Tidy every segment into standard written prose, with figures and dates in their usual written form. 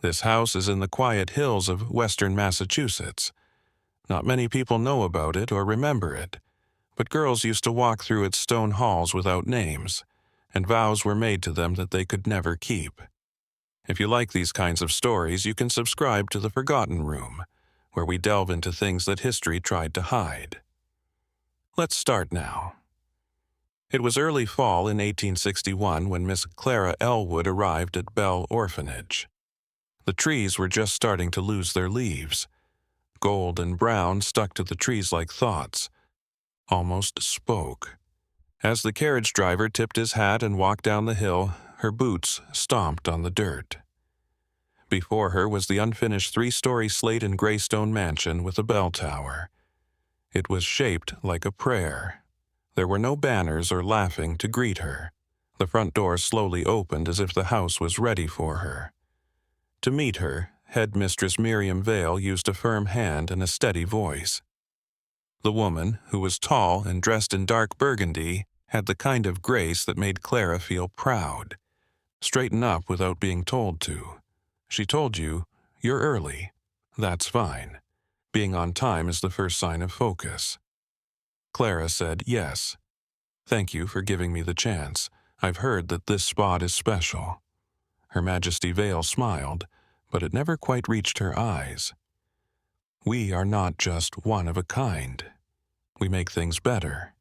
This house is in the quiet hills of western Massachusetts. Not many people know about it or remember it, but girls used to walk through its stone halls without names, and vows were made to them that they could never keep. If you like these kinds of stories, you can subscribe to The Forgotten Room, where we delve into things that history tried to hide. Let's start now. It was early fall in 1861 when Miss Clara Elwood arrived at Bell Orphanage. The trees were just starting to lose their leaves. Gold and brown stuck to the trees like thoughts, almost spoke. As the carriage driver tipped his hat and walked down the hill, her boots stomped on the dirt. Before her was the unfinished three-story slate and graystone mansion with a bell tower. It was shaped like a prayer. There were no banners or laughing to greet her. The front door slowly opened as if the house was ready for her. To meet her, Headmistress Miriam Vale used a firm hand and a steady voice. The woman, who was tall and dressed in dark burgundy, had the kind of grace that made Clara feel proud. Straighten up without being told to. She told you, "You're early." That's fine. Being on time is the first sign of focus. Clara said yes. "Thank you for giving me the chance. I've heard that this spot is special." Her Majesty Vale smiled, but it never quite reached her eyes. "We are not just one of a kind. We make things better.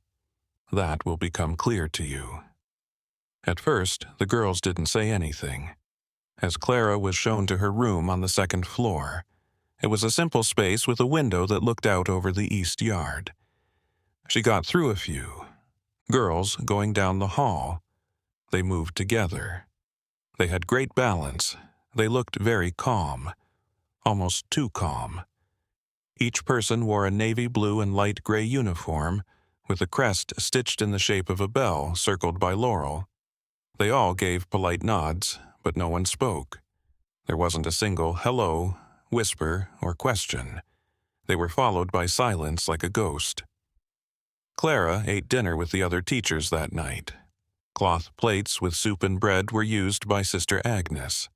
That will become clear to you." At first, the girls didn't say anything. As Clara was shown to her room on the second floor, it was a simple space with a window that looked out over the east yard. She got through a few. Girls going down the hall. They moved together. They had great balance. They looked very calm, almost too calm. Each person wore a navy blue and light gray uniform, with a crest stitched in the shape of a bell circled by laurel. They all gave polite nods, but no one spoke. There wasn't a single hello, whisper, or question. They were followed by silence like a ghost. Clara ate dinner with the other teachers that night. Cloth plates with soup and bread were used by Sister Agnes.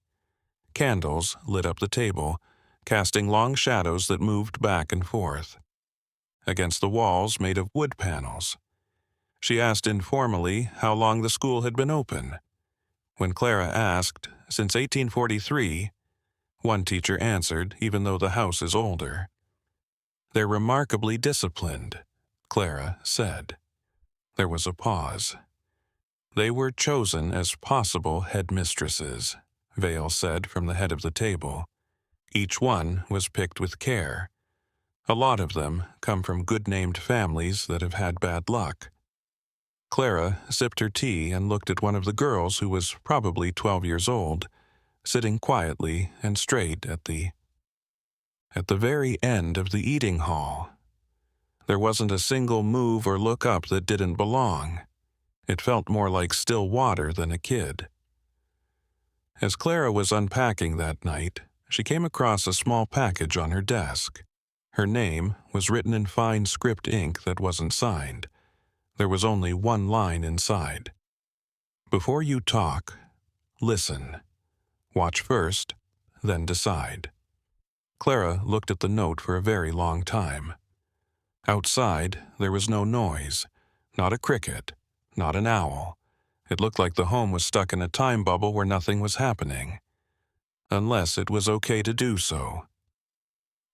Candles lit up the table, casting long shadows that moved back and forth. Against the walls made of wood panels. She asked informally how long the school had been open. When Clara asked, "Since 1843, one teacher answered, even though the house is older. "They're remarkably disciplined," Clara said. There was a pause. "They were chosen as possible headmistresses," Vale said from the head of the table. "Each one was picked with care. A lot of them come from good-named families that have had bad luck." Clara sipped her tea and looked at one of the girls who was probably 12 years old, sitting quietly and straight at the very end of the eating hall. There wasn't a single move or look up that didn't belong. It felt more like still water than a kid. As Clara was unpacking that night, she came across a small package on her desk. Her name was written in fine script ink that wasn't signed. There was only one line inside. "Before you talk, listen. Watch first, then decide." Clara looked at the note for a very long time. Outside, there was no noise, not a cricket, not an owl. It looked like the home was stuck in a time bubble where nothing was happening. Unless it was okay to do so.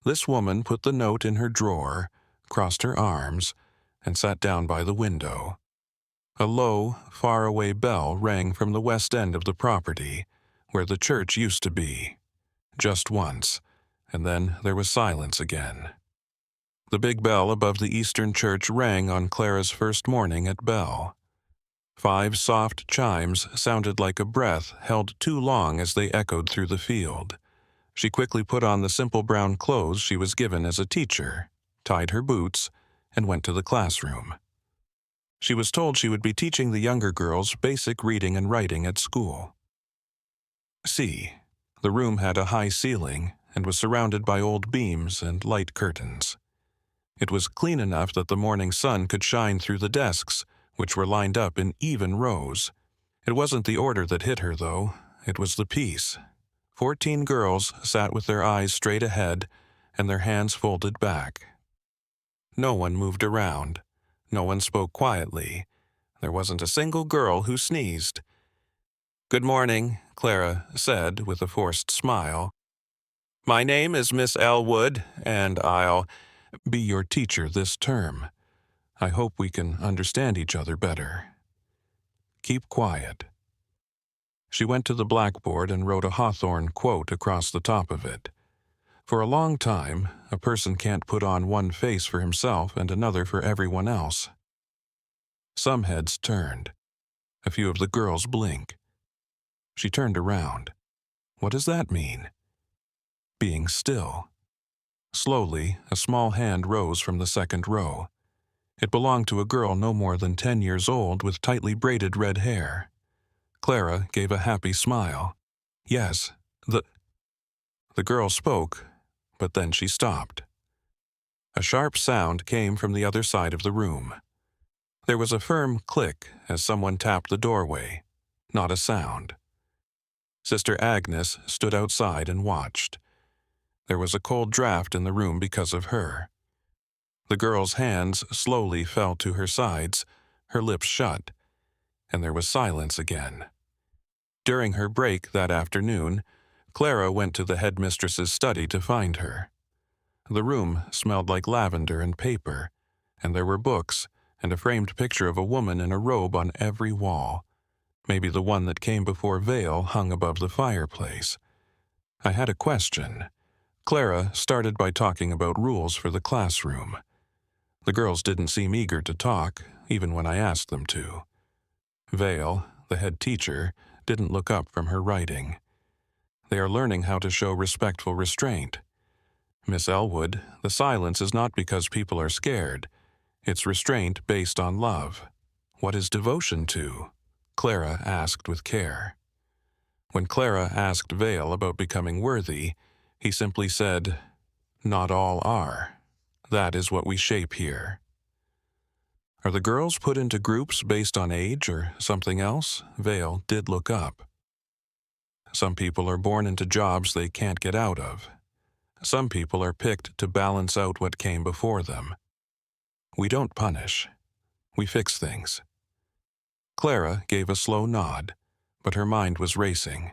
This woman put the note in her drawer, crossed her arms, and sat down by the window. A low, far-away bell rang from the west end of the property, where the church used to be. Just once, and then there was silence again. The big bell above the eastern church rang on Clara's first morning at Bell. 5 soft chimes sounded like a breath held too long as they echoed through the field. She quickly put on the simple brown clothes she was given as a teacher, tied her boots, and went to the classroom. She was told she would be teaching the younger girls basic reading and writing at school. See, the room had a high ceiling and was surrounded by old beams and light curtains. It was clean enough that the morning sun could shine through the desks, which were lined up in even rows. It wasn't the order that hit her, though. It was the peace. 14 girls sat with their eyes straight ahead and their hands folded back. No one moved around. No one spoke quietly. There wasn't a single girl who sneezed. "Good morning," Clara said with a forced smile. "My name is Miss Elwood, and I'll be your teacher this term. I hope we can understand each other better. Keep quiet." She went to the blackboard and wrote a Hawthorne quote across the top of it. For a long time, a person can't put on one face for himself and another for everyone else. Some heads turned. A few of the girls blinked. She turned around. What does that mean? Being still. Slowly, a small hand rose from the second row. It belonged to a girl no more than 10 years old with tightly braided red hair. Clara gave a happy smile. Yes, the girl spoke, but then she stopped. A sharp sound came from the other side of the room. There was a firm click as someone tapped the doorway, not a sound. Sister Agnes stood outside and watched. There was a cold draft in the room because of her. The girl's hands slowly fell to her sides, her lips shut, and there was silence again. During her break that afternoon, Clara went to the headmistress's study to find her. The room smelled like lavender and paper, and there were books and a framed picture of a woman in a robe on every wall. Maybe the one that came before Vale hung above the fireplace. I had a question. Clara started by talking about rules for the classroom. The girls didn't seem eager to talk, even when I asked them to. Vale, the head teacher, didn't look up from her writing. They are learning how to show respectful restraint. Miss Elwood, the silence is not because people are scared. It's restraint based on love. What is devotion to? Clara asked with care. When Clara asked Vale about becoming worthy, he simply said, "Not all are. That is what we shape here." Are the girls put into groups based on age or something else? Vale did look up. Some people are born into jobs they can't get out of. Some people are picked to balance out what came before them. We don't punish. We fix things. Clara gave a slow nod, but her mind was racing.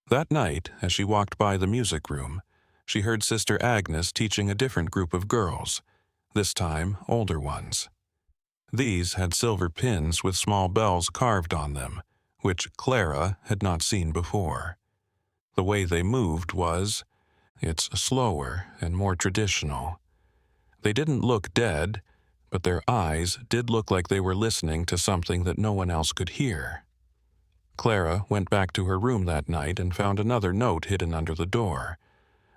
That night, as she walked by the music room, she heard Sister Agnes teaching a different group of girls, this time older ones. These had silver pins with small bells carved on them, which Clara had not seen before. The way they moved it's slower and more traditional. They didn't look dead, but their eyes did look like they were listening to something that no one else could hear. Clara went back to her room that night and found another note hidden under the door.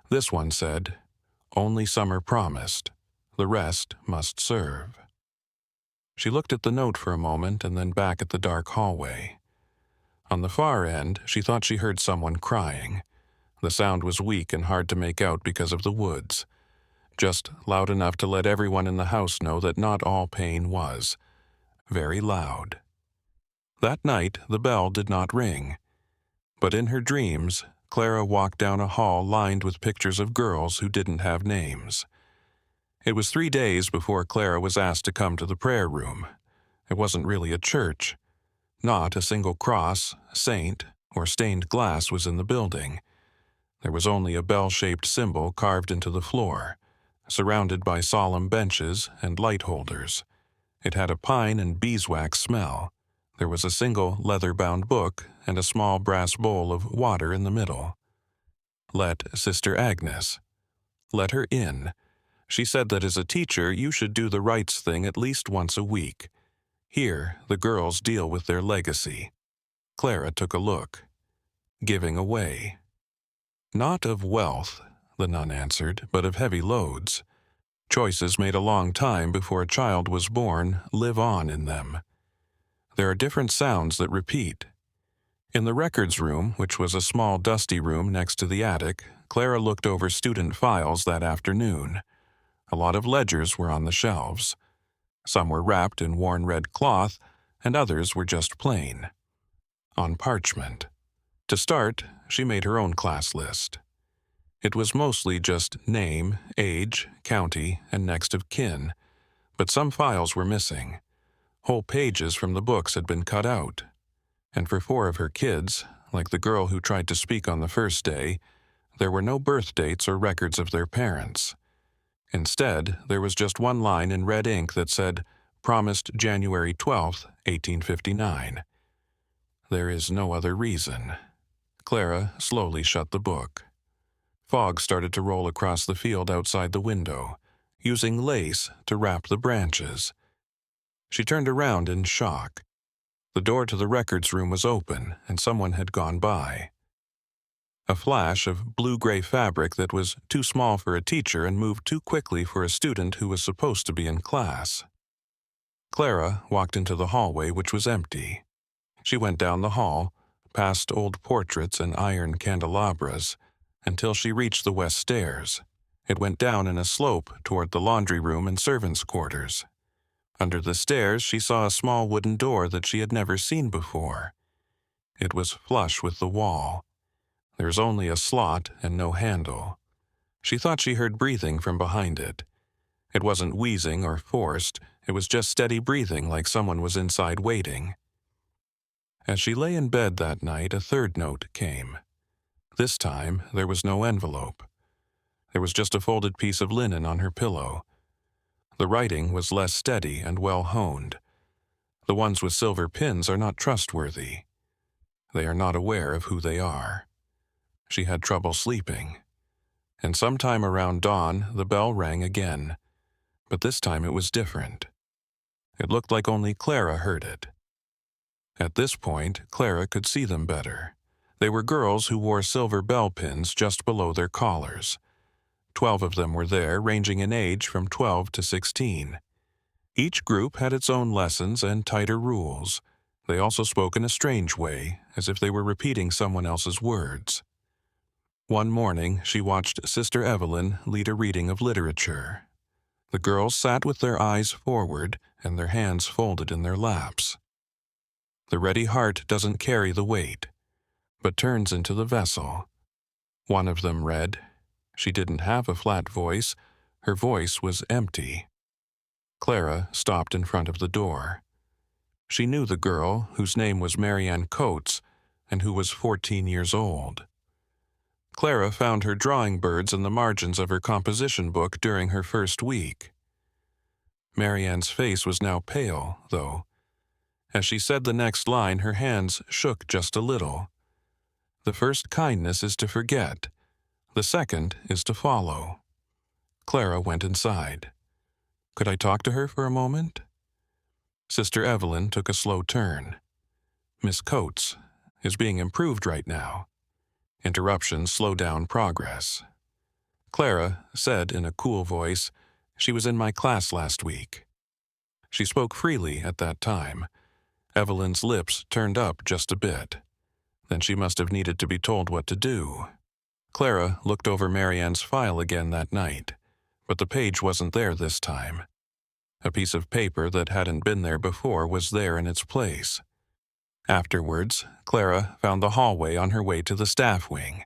This one said, "Only some are promised. The rest must serve." She looked at the note for a moment and then back at the dark hallway. On the far end, she thought she heard someone crying. The sound was weak and hard to make out because of the woods. Just loud enough to let everyone in the house know that not all pain was. Very loud. That night, the bell did not ring. But in her dreams, Clara walked down a hall lined with pictures of girls who didn't have names. It was 3 days before Clara was asked to come to the prayer room. It wasn't really a church. Not a single cross, saint, or stained glass was in the building. There was only a bell-shaped symbol carved into the floor, surrounded by solemn benches and light holders. It had a pine and beeswax smell. There was a single leather-bound book and a small brass bowl of water in the middle. Let Sister Agnes. Let her in. She said that as a teacher, you should do the rights thing at least once a week. Here, the girls deal with their legacy. Clara took a look. Giving away. Not of wealth, the nun answered, but of heavy loads. Choices made a long time before a child was born live on in them. There are different sounds that repeat. In the records room, which was a small dusty room next to the attic, Clara looked over student files that afternoon. A lot of ledgers were on the shelves. Some were wrapped in worn red cloth, and others were just plain. On parchment. To start, she made her own class list. It was mostly just name, age, county, and next of kin, but some files were missing. Whole pages from the books had been cut out. And for 4 of her kids, like the girl who tried to speak on the first day, there were no birth dates or records of their parents. Instead, there was just one line in red ink that said, "Promised January 12th, 1859. There is no other reason. Clara slowly shut the book. Fog started to roll across the field outside the window, using lace to wrap the branches. She turned around in shock. The door to the records room was open, and someone had gone by. A flash of blue-gray fabric that was too small for a teacher and moved too quickly for a student who was supposed to be in class. Clara walked into the hallway, which was empty. She went down the hall, past old portraits and iron candelabras, until she reached the west stairs. It went down in a slope toward the laundry room and servants' quarters. Under the stairs, she saw a small wooden door that she had never seen before. It was flush with the wall. There was only a slot and no handle. She thought she heard breathing from behind it. It wasn't wheezing or forced, it was just steady breathing like someone was inside waiting. As she lay in bed that night, a third note came. This time, there was no envelope. There was just a folded piece of linen on her pillow. The writing was less steady and well-honed. The ones with silver pins are not trustworthy. They are not aware of who they are. She had trouble sleeping. And sometime around dawn, the bell rang again. But this time it was different. It looked like only Clara heard it. At this point, Clara could see them better. They were girls who wore silver bell pins just below their collars. 12 of them were there, ranging in age from 12 to 16. Each group had its own lessons and tighter rules. They also spoke in a strange way, as if they were repeating someone else's words. One morning, she watched Sister Evelyn lead a reading of literature. The girls sat with their eyes forward and their hands folded in their laps. The ready heart doesn't carry the weight, but turns into the vessel. One of them read. She didn't have a flat voice. Her voice was empty. Clara stopped in front of the door. She knew the girl, whose name was Marianne Coates, and who was 14 years old. Clara found her drawing birds in the margins of her composition book during her first week. Marianne's face was now pale, though. As she said the next line, her hands shook just a little. The first kindness is to forget. The second is to follow. Clara went inside. Could I talk to her for a moment? Sister Evelyn took a slow turn. Miss Coates is being improved right now. Interruptions slow down progress. Clara said in a cool voice, "She was in my class last week." She spoke freely at that time. Evelyn's lips turned up just a bit. Then she must have needed to be told what to do. Clara looked over Marianne's file again that night, but the page wasn't there this time. A piece of paper that hadn't been there before was there in its place. Afterwards, Clara found the hallway on her way to the staff wing.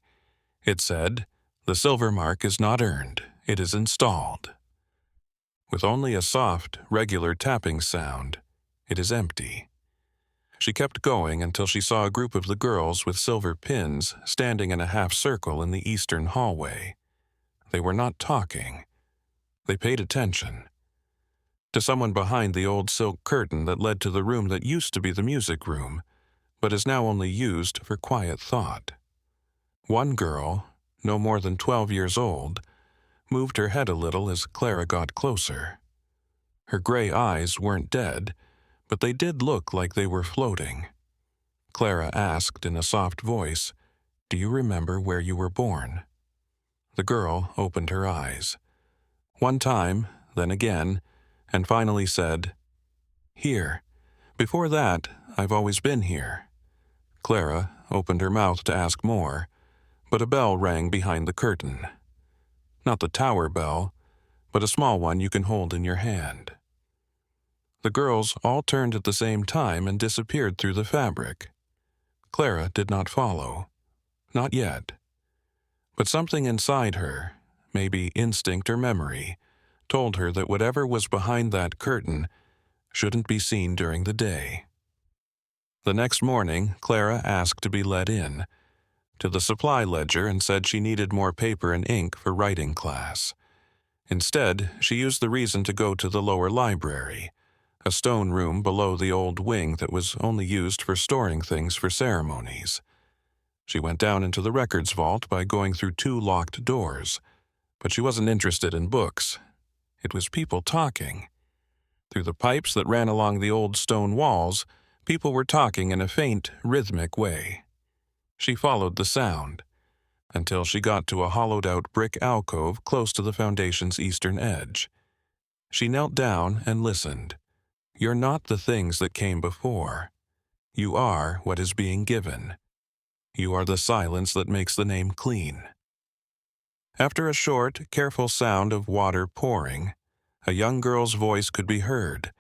It said, "The silver mark is not earned, it is installed." With only a soft, regular tapping sound, it is empty. She kept going until she saw a group of the girls with silver pins standing in a half circle in the eastern hallway. They were not talking. They paid attention. To someone behind the old silk curtain that led to the room that used to be the music room, but is now only used for quiet thought. One girl, no more than 12 years old, moved her head a little as Clara got closer. Her gray eyes weren't dead, but they did look like they were floating. Clara asked in a soft voice, "Do you remember where you were born?" The girl opened her eyes. One time, then again, and finally said, "Here. Before that, I've always been here." Clara opened her mouth to ask more, but a bell rang behind the curtain. Not the tower bell, but a small one you can hold in your hand. The girls all turned at the same time and disappeared through the fabric. Clara did not follow. Not yet. But something inside her, maybe instinct or memory, told her that whatever was behind that curtain shouldn't be seen during the day. The next morning, Clara asked to be let in to the supply ledger and said she needed more paper and ink for writing class. Instead, she used the reason to go to the lower library, a stone room below the old wing that was only used for storing things for ceremonies. She went down into the records vault by going through 2 locked doors, but she wasn't interested in books. It was people talking. Through the pipes that ran along the old stone walls, people were talking in a faint, rhythmic way. She followed the sound until she got to a hollowed-out brick alcove close to the foundation's eastern edge. She knelt down and listened. You're not the things that came before. You are what is being given. You are the silence that makes the name clean. After a short, careful sound of water pouring, a young girl's voice could be heard.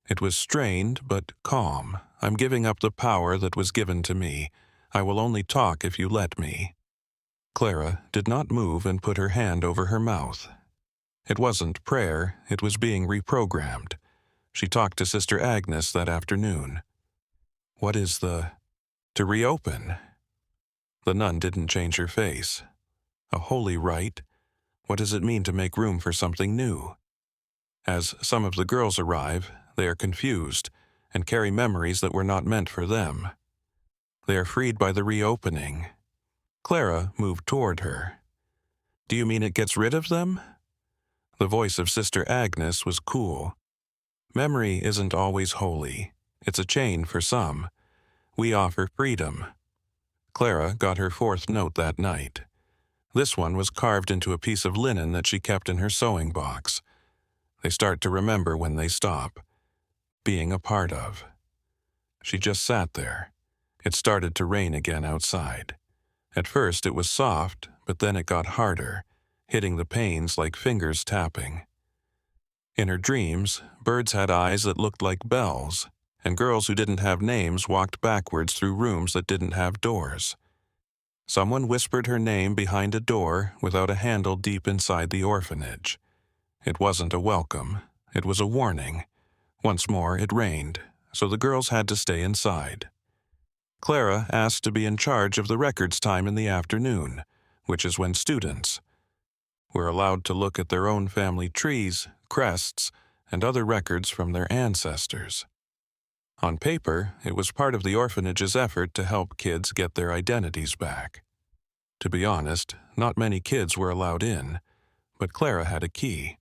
It was strained but calm. I'm giving up the power that was given to me. I will only talk if you let me. Clara did not move and put her hand over her mouth. It wasn't prayer, it was being reprogrammed. She talked to Sister Agnes that afternoon. What is to reopen? The nun didn't change her face. A holy rite? What does it mean to make room for something new? As some of the girls arrive, they are confused and carry memories that were not meant for them. They are freed by the reopening. Clara moved toward her. Do you mean it gets rid of them? The voice of Sister Agnes was cool. Memory isn't always holy. It's a chain for some. We offer freedom. Clara got her 4th note that night. This one was carved into a piece of linen that she kept in her sewing box. They start to remember when they stop. Being a part of. She just sat there. It started to rain again outside. At first it was soft, but then it got harder, hitting the panes like fingers tapping. In her dreams, birds had eyes that looked like bells, and girls who didn't have names walked backwards through rooms that didn't have doors. Someone whispered her name behind a door without a handle deep inside the orphanage. It wasn't a welcome, it was a warning. Once more it rained, so the girls had to stay inside. Clara asked to be in charge of the records time in the afternoon, which is when students were allowed to look at their own family trees, crests, and other records from their ancestors. On paper, it was part of the orphanage's effort to help kids get their identities back. To be honest, not many kids were allowed in, but Clara had a key.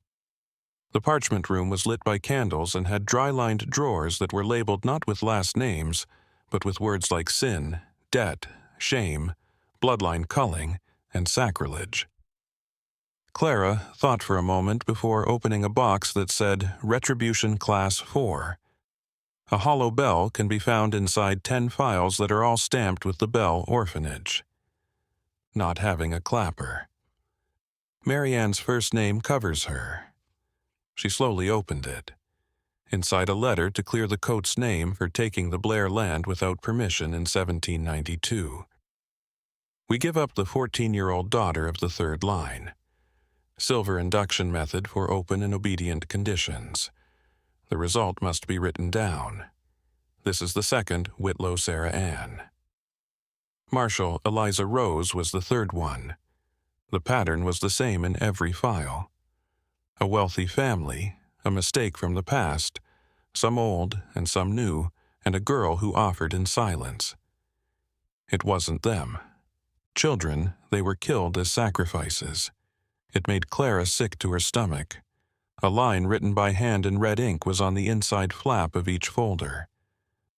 The parchment room was lit by candles and had dry-lined drawers that were labeled not with last names, but with words like sin, debt, shame, bloodline culling, and sacrilege. Clara thought for a moment before opening a box that said Retribution Class 4. A hollow bell can be found inside 10 files that are all stamped with the bell Orphanage. Not having a clapper. Marianne's first name covers her. She slowly opened it. Inside a letter to clear the Coates' name for taking the Blair land without permission in 1792. We give up the 14-year-old daughter of the 3rd line. Silver induction method for open and obedient conditions. The result must be written down. This is the 2nd Whitlow Sarah Ann. Marshall Eliza Rose was the 3rd one. The pattern was the same in every file. A wealthy family, a mistake from the past, some old and some new, and a girl who offered in silence. It wasn't them. Children, they were killed as sacrifices. It made Clara sick to her stomach. A line written by hand in red ink was on the inside flap of each folder.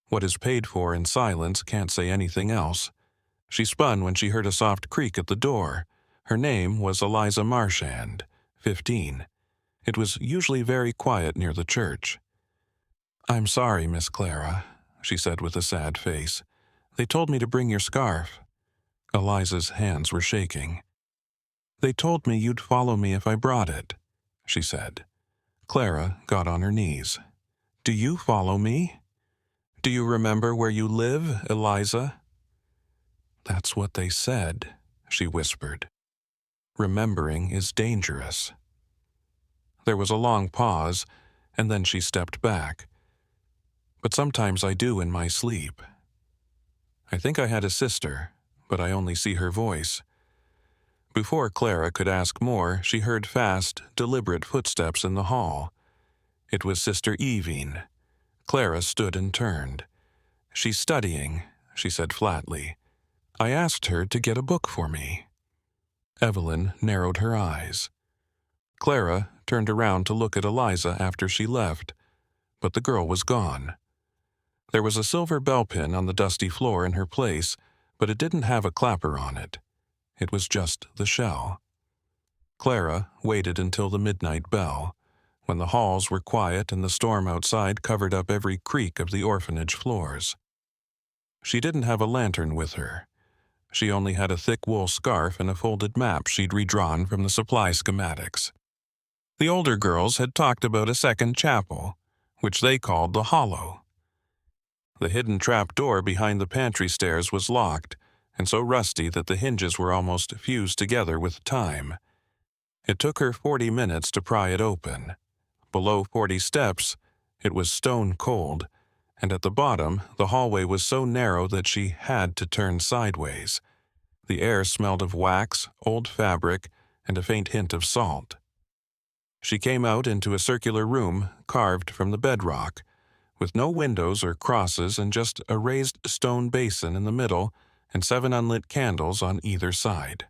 What is paid for in silence can't say anything else. She spun when she heard a soft creak at the door. Her name was Eliza Marchand, 15. It was usually very quiet near the church. "I'm sorry, Miss Clara," she said with a sad face. "They told me to bring your scarf." Eliza's hands were shaking. "They told me you'd follow me if I brought it," she said. Clara got on her knees. "Do you follow me? Do you remember where you live, Eliza?" "That's what they said," she whispered. "Remembering is dangerous." There was a long pause, and then she stepped back. "But sometimes I do in my sleep. I think I had a sister, but I only see her voice." Before Clara could ask more, she heard fast, deliberate footsteps in the hall. It was Sister Evine. Clara stood and turned. "She's studying," she said flatly. "I asked her to get a book for me." Evelyn narrowed her eyes. Clara turned around to look at Eliza after she left, but the girl was gone. There was a silver bell pin on the dusty floor in her place, but it didn't have a clapper on it. It was just the shell. Clara waited until the midnight bell, when the halls were quiet and the storm outside covered up every creak of the orphanage floors. She didn't have a lantern with her. She only had a thick wool scarf and a folded map she'd redrawn from the supply schematics. The older girls had talked about a second chapel, which they called the Hollow. The hidden trap door behind the pantry stairs was locked, and so rusty that the hinges were almost fused together with time. It took her 40 minutes to pry it open. Below 40 steps, it was stone cold, and at the bottom, the hallway was so narrow that she had to turn sideways. The air smelled of wax, old fabric, and a faint hint of salt. She came out into a circular room carved from the bedrock, with no windows or crosses and just a raised stone basin in the middle and 7 unlit candles on either side.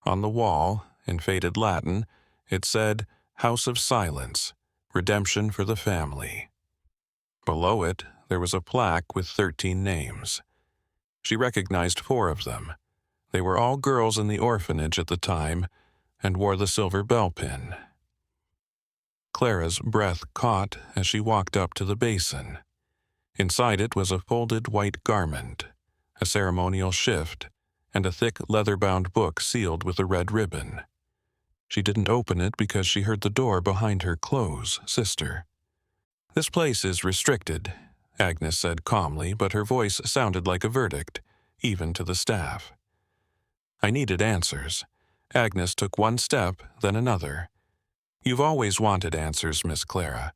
On the wall, in faded Latin, it said, "House of Silence, Redemption for the Family." Below it, there was a plaque with 13 names. She recognized 4 of them. They were all girls in the orphanage at the time and wore the silver bell pin. Clara's breath caught as she walked up to the basin. Inside it was a folded white garment, a ceremonial shift, and a thick leather-bound book sealed with a red ribbon. She didn't open it because she heard the door behind her close. "Sister." "This place is restricted," Agnes said calmly, but her voice sounded like a verdict, even to the staff. I needed answers. Agnes took one step, then another. "You've always wanted answers, Miss Clara,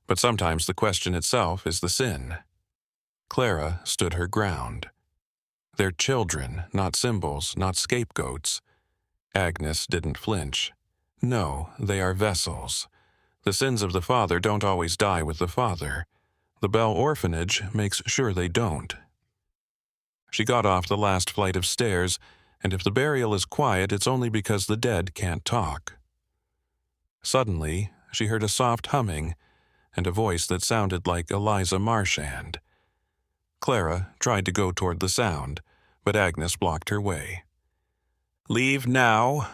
but sometimes the question itself is the sin." Clara stood her ground. "They're children, not symbols, not scapegoats." Agnes didn't flinch. "No, they are vessels. The sins of the father don't always die with the father. The Bell Orphanage makes sure they don't." She got off the last flight of stairs, and if the burial is quiet, it's only because the dead can't talk. Suddenly, she heard a soft humming and a voice that sounded like Eliza Marchand. Clara tried to go toward the sound, but Agnes blocked her way. "Leave now,"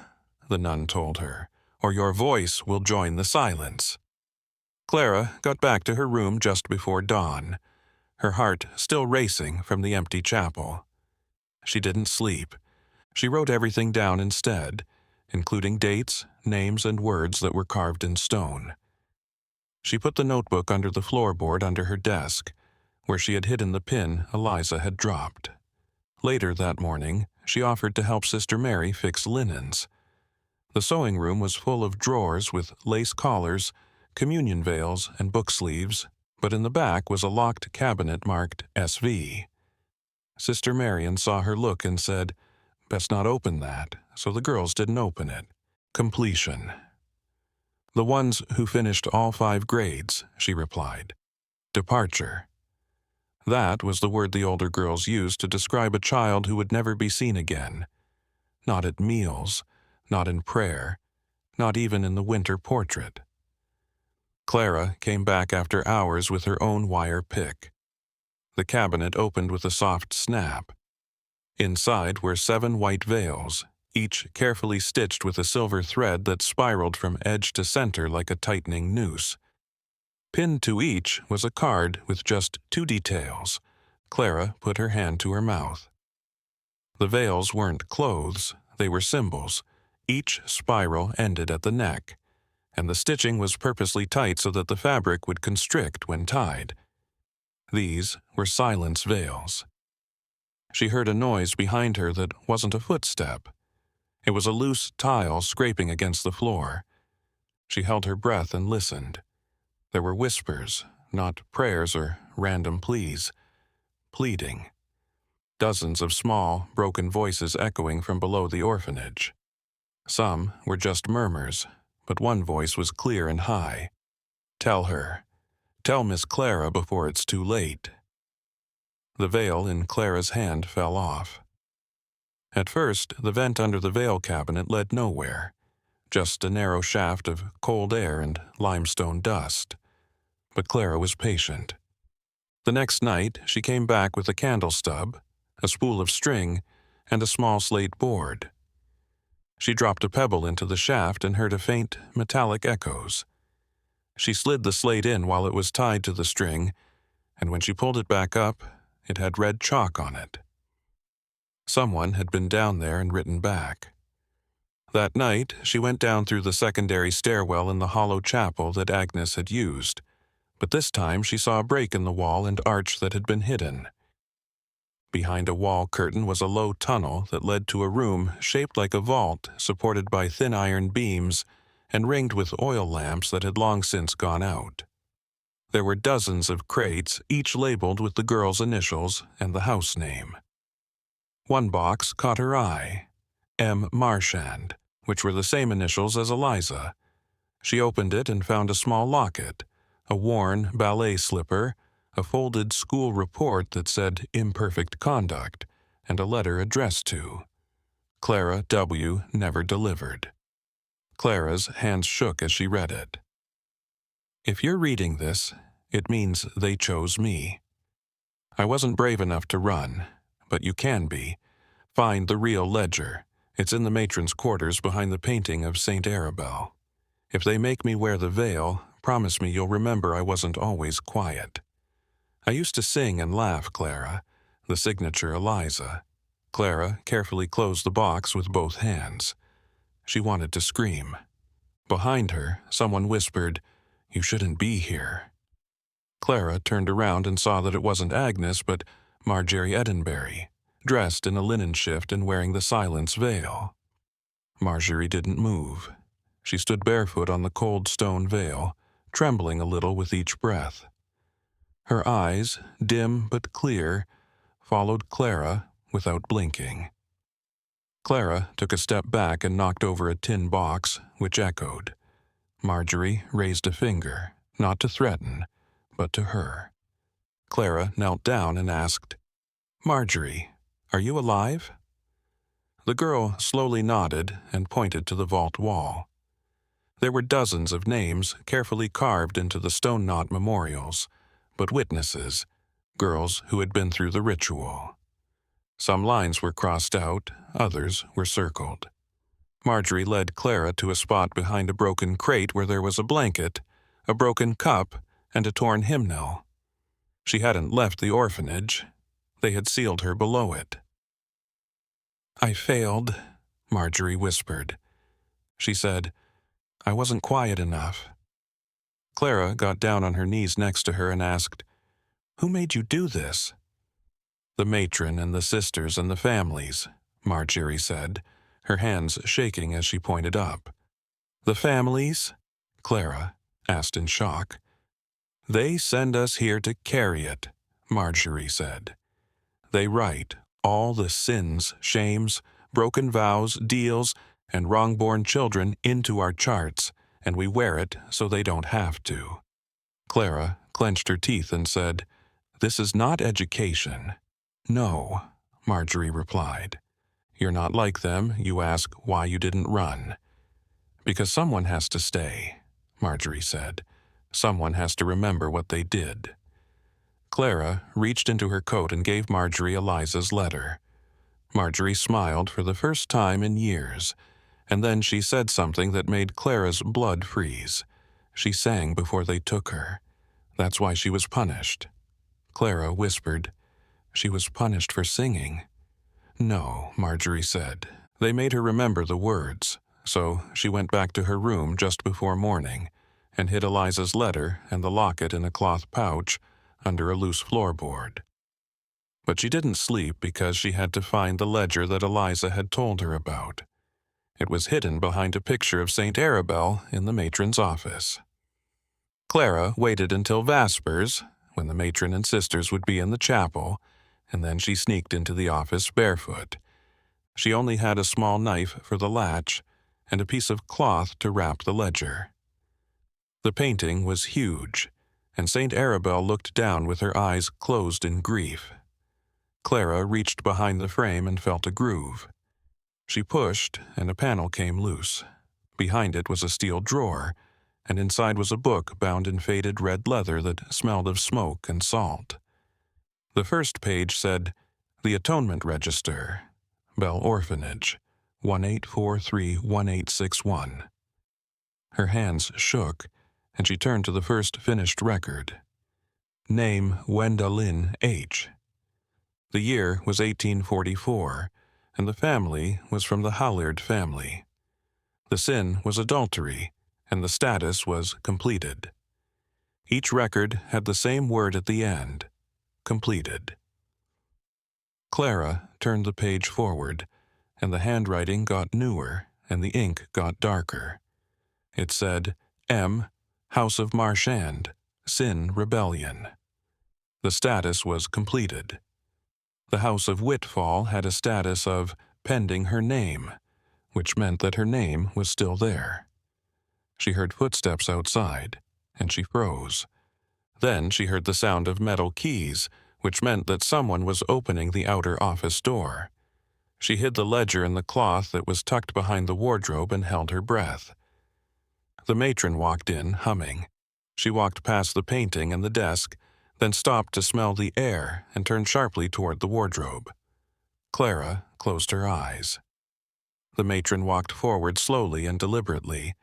the nun told her, "or your voice will join the silence." Clara got back to her room just before dawn, her heart still racing from the empty chapel. She didn't sleep. She wrote everything down instead, including dates, names, and words that were carved in stone. She put the notebook under the floorboard under her desk, where she had hidden the pin Eliza had dropped. Later that morning, she offered to help Sister Mary fix linens. The sewing room was full of drawers with lace collars, communion veils, and book sleeves, but in the back was a locked cabinet marked SV. Sister Marian saw her look and said, "Best not open that," so the girls didn't open it. Completion. "The ones who finished all 5 grades," she replied. Departure. That was the word the older girls used to describe a child who would never be seen again. Not at meals, not in prayer, not even in the winter portrait. Clara came back after hours with her own wire pick. The cabinet opened with a soft snap. Inside were 7 white veils, each carefully stitched with a silver thread that spiraled from edge to center like a tightening noose. Pinned to each was a card with just 2 details. Clara put her hand to her mouth. The veils weren't clothes, they were symbols. Each spiral ended at the neck, and the stitching was purposely tight so that the fabric would constrict when tied. These were silence veils. She heard a noise behind her that wasn't a footstep. It was a loose tile scraping against the floor. She held her breath and listened. There were whispers, not prayers or random pleas. Pleading. Dozens of small, broken voices echoing from below the orphanage. Some were just murmurs, but one voice was clear and high. Tell her. Tell Miss Clara before it's too late. The veil in Clara's hand fell off. At first, the vent under the veil cabinet led nowhere, just a narrow shaft of cold air and limestone dust. But Clara was patient. The next night, she came back with a candle stub, a spool of string, and a small slate board. She dropped a pebble into the shaft and heard a faint, metallic echoes. She slid the slate in while it was tied to the string, and when she pulled it back up, it had red chalk on it. Someone had been down there and written back. That night, she went down through the secondary stairwell in the hollow chapel that Agnes had used, but this time she saw a break in the wall and arch that had been hidden. Behind a wall curtain was a low tunnel that led to a room shaped like a vault supported by thin iron beams and ringed with oil lamps that had long since gone out. There were dozens of crates, each labeled with the girl's initials and the house name. One box caught her eye, M. Marchand, which were the same initials as Eliza. She opened it and found a small locket, a worn ballet slipper, a folded school report that said imperfect conduct, and a letter addressed to Clara W. Never delivered. Clara's hands shook as she read it. If you're reading this, it means they chose me. I wasn't brave enough to run, but you can be. Find the real ledger. It's in the matron's quarters behind the painting of St. Arabelle. If they make me wear the veil, promise me you'll remember I wasn't always quiet. I used to sing and laugh, Clara. The signature Eliza. Clara carefully closed the box with both hands. She wanted to scream. Behind her, someone whispered, "You shouldn't be here." Clara turned around and saw that it wasn't Agnes, but Marjorie Edenberry, dressed in a linen shift and wearing the silence veil. Marjorie didn't move. She stood barefoot on the cold stone veil, trembling a little with each breath. Her eyes, dim but clear, followed Clara without blinking. Clara took a step back and knocked over a tin box, which echoed. Marjorie raised a finger, not to threaten, but to her. Clara knelt down and asked, "Marjorie, are you alive?" The girl slowly nodded and pointed to the vault wall. There were dozens of names carefully carved into the stone knot memorials, but witnesses, girls who had been through the ritual. Some lines were crossed out, others were circled. Marjorie led Clara to a spot behind a broken crate where there was a blanket, a broken cup, and a torn hymnal. She hadn't left the orphanage. They had sealed her below it. "I failed," Marjorie whispered. She said, "I wasn't quiet enough." Clara got down on her knees next to her and asked, "Who made you do this?" "The matron and the sisters and the families," Marjorie said, her hands shaking as she pointed up. "The families?" Clara asked in shock. "They send us here to carry it," Marjorie said. "They write all the sins, shames, broken vows, deals, and wrong-born children into our charts, and we wear it so they don't have to." Clara clenched her teeth and said, "This is not education." "No," Marjorie replied. "You're not like them. You ask why you didn't run." "Because someone has to stay," Marjorie said. "Someone has to remember what they did." Clara reached into her coat and gave Marjorie Eliza's letter. Marjorie smiled for the first time in years, and then she said something that made Clara's blood freeze. She sang before they took her. That's why she was punished. Clara whispered, "She was punished for singing." "No," Marjorie said. "They made her remember the words, so she went back to her room just before morning and hid Eliza's letter and the locket in a cloth pouch under a loose floorboard." But she didn't sleep because she had to find the ledger that Eliza had told her about. It was hidden behind a picture of St. Arabel in the matron's office. Clara waited until Vespers, when the matron and sisters would be in the chapel, and then she sneaked into the office barefoot. She only had a small knife for the latch and a piece of cloth to wrap the ledger. The painting was huge, and St. Arabel looked down with her eyes closed in grief. Clara reached behind the frame and felt a groove. She pushed, and a panel came loose. Behind it was a steel drawer, and inside was a book bound in faded red leather that smelled of smoke and salt. The first page said, "The Atonement Register, Bell Orphanage, 1843-1861. Her hands shook, and she turned to the first finished record. Name Gwendolyn H. The year was 1844, and the family was from the Halliard family. The sin was adultery, and the status was completed. Each record had the same word at the end, completed. Clara turned the page forward, and the handwriting got newer, and the ink got darker. It said, M. House of Marchand, Sin Rebellion. The status was completed. The House of Whitfall had a status of pending her name, which meant that her name was still there. She heard footsteps outside, and she froze. Then she heard the sound of metal keys, which meant that someone was opening the outer office door. She hid the ledger in the cloth that was tucked behind the wardrobe and held her breath. The matron walked in, humming. She walked past the painting and the desk, then stopped to smell the air and turned sharply toward the wardrobe. Clara closed her eyes. The matron walked forward slowly and deliberately,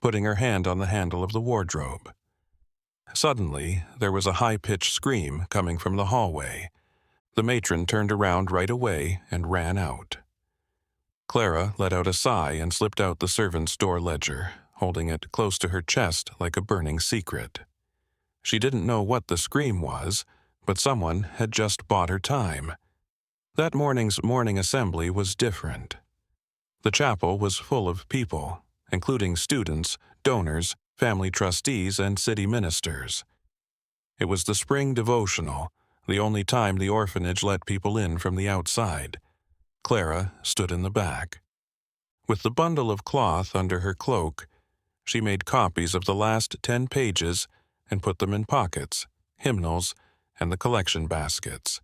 putting her hand on the handle of the wardrobe. Suddenly, there was a high-pitched scream coming from the hallway. The matron turned around right away and ran out. Clara let out a sigh and slipped out the servant's door ledger, holding it close to her chest like a burning secret. She didn't know what the scream was, but someone had just bought her time. That morning's morning assembly was different. The chapel was full of people, including students, donors, family trustees, and city ministers. It was the spring devotional, the only time the orphanage let people in from the outside. Clara stood in the back. With the bundle of cloth under her cloak, she made copies of the last 10 pages and put them in pockets, hymnals, and the collection baskets.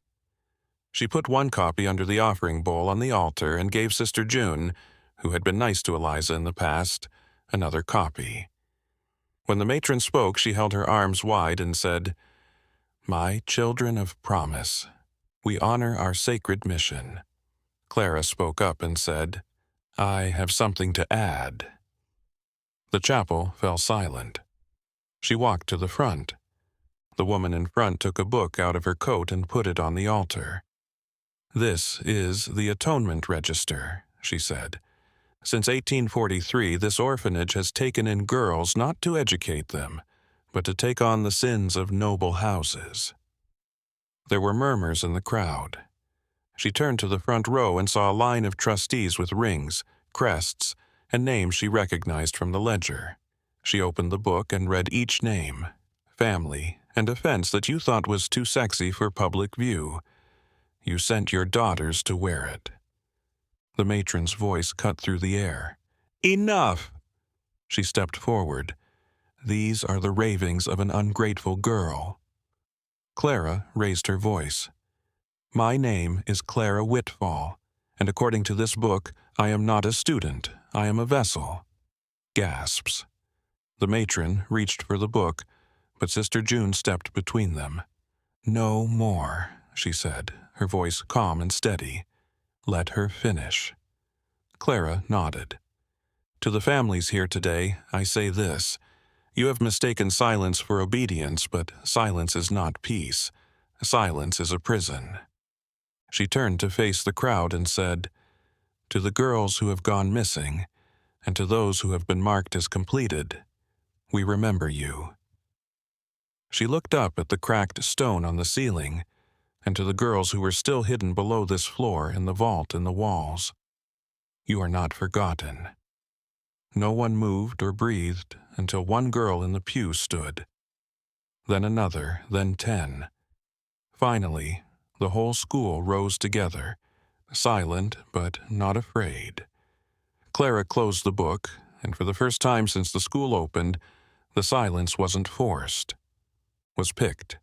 She put one copy under the offering bowl on the altar and gave Sister June, who had been nice to Eliza in the past, another copy. When the matron spoke, she held her arms wide and said, "My children of promise, we honor our sacred mission." Clara spoke up and said, "I have something to add." The chapel fell silent. She walked to the front. The woman in front took a book out of her coat and put it on the altar. "This is the Atonement Register," she said. "Since 1843, this orphanage has taken in girls not to educate them, but to take on the sins of noble houses." There were murmurs in the crowd. She turned to the front row and saw a line of trustees with rings, crests, and names she recognized from the ledger. She opened the book and read each name, family, and offense that you thought was too sexy for public view. You sent your daughters to wear it. The matron's voice cut through the air. "Enough!" She stepped forward. "These are the ravings of an ungrateful girl." Clara raised her voice. "My name is Clara Whitfall, and according to this book, I am not a student, I am a vessel." Gasps. The matron reached for the book, but Sister June stepped between them. "No more," she said, her voice calm and steady. "Let her finish." Clara nodded. "To the families here today, I say this. You have mistaken silence for obedience, but silence is not peace. Silence is a prison." She turned to face the crowd and said, "To the girls who have gone missing, and to those who have been marked as completed, we remember you." She looked up at the cracked stone on the ceiling. and to the girls who were still hidden below this floor in the vault in the walls. You are not forgotten. No one moved or breathed until one girl in the pew stood. Then another, then 10. Finally, the whole school rose together, silent but not afraid. Clara closed the book, and for the first time since the school opened, the silence wasn't forced, was picked.